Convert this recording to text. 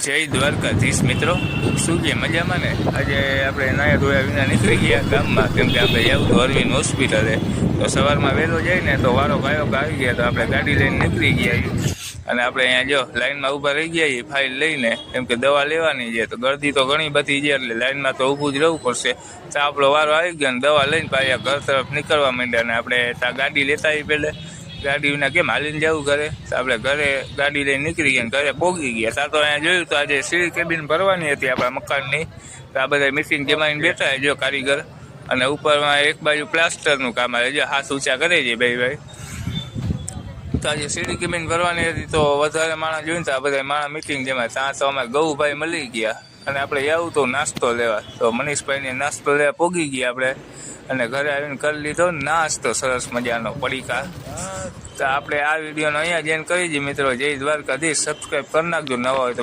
જય દ્વારકાધીશ મિત્રો, શું છે મજામાં ને? આજે આપણે નાયા ધોયા વિના નીકળી ગયા ગામમાં, કેમ કે આપણે જવું તો અરવિંદ હોસ્પિટલે. તો સવારમાં વહેલો જાય ને તો વારો ગાયો આવી ગયા, તો આપણે ગાડી લઈને નીકળી ગયા. અને આપણે અહીંયા જો લાઈનમાં ઊભા રહી ગયા ફાઇલ લઈને, કેમ કે દવા લેવાની છે. તો ગરદી તો ઘણી બધી છે, એટલે લાઈનમાં તો ઊભું જ રહેવું પડશે. તો આપણો વારો આવી ગયો ને દવા લઈને પાછા ઘર તરફ નીકળવા માંડ્યા. ને આપણે ત્યાં ગાડી લેતા આવી પહેલાં, ગાડી વિના કેમ હાલીને જવું ઘરે? તો આપણે ઘરે ગાડી લઈને નીકળી ગયા, ઘરે પહોંચી ગયા. ત્યાં તો અહીંયા જોયું તો આજે સીડી કેબિન ભરવાની હતી આપણા મકાનની. તો આ બધા મિશીન જમાઈને બેઠા જો કારીગર, અને ઉપરમાં એક બાજુ પ્લાસ્ટરનું કામ આવે છે, હાથ ઊંચા કરે છે ભાઈ. તો આજે સીડી કેબિન ભરવાની હતી, તો વધારે માણસ જોઈને તો આ બધા માણસ મિટિંગ જમાય. ત્યાં તો અમે ગૌભાઈ મળી ગયા, અને આપણે આવું તો નાસ્તો લેવા. તો મનીષભાઈને નાસ્તો લેવા પહોંચી ગયા આપણે, અને ઘરે આવીને કરી લીધો નાસ્તો સરસ મજાનો પડીકા. તો આપણે આ વિડીયોનો અહીંયા જ એન્ડ કરી દઈએ મિત્રો. જય દ્વારકાધીશ. સબસ્ક્રાઈબ કરી નાખજો નવા હોય તો.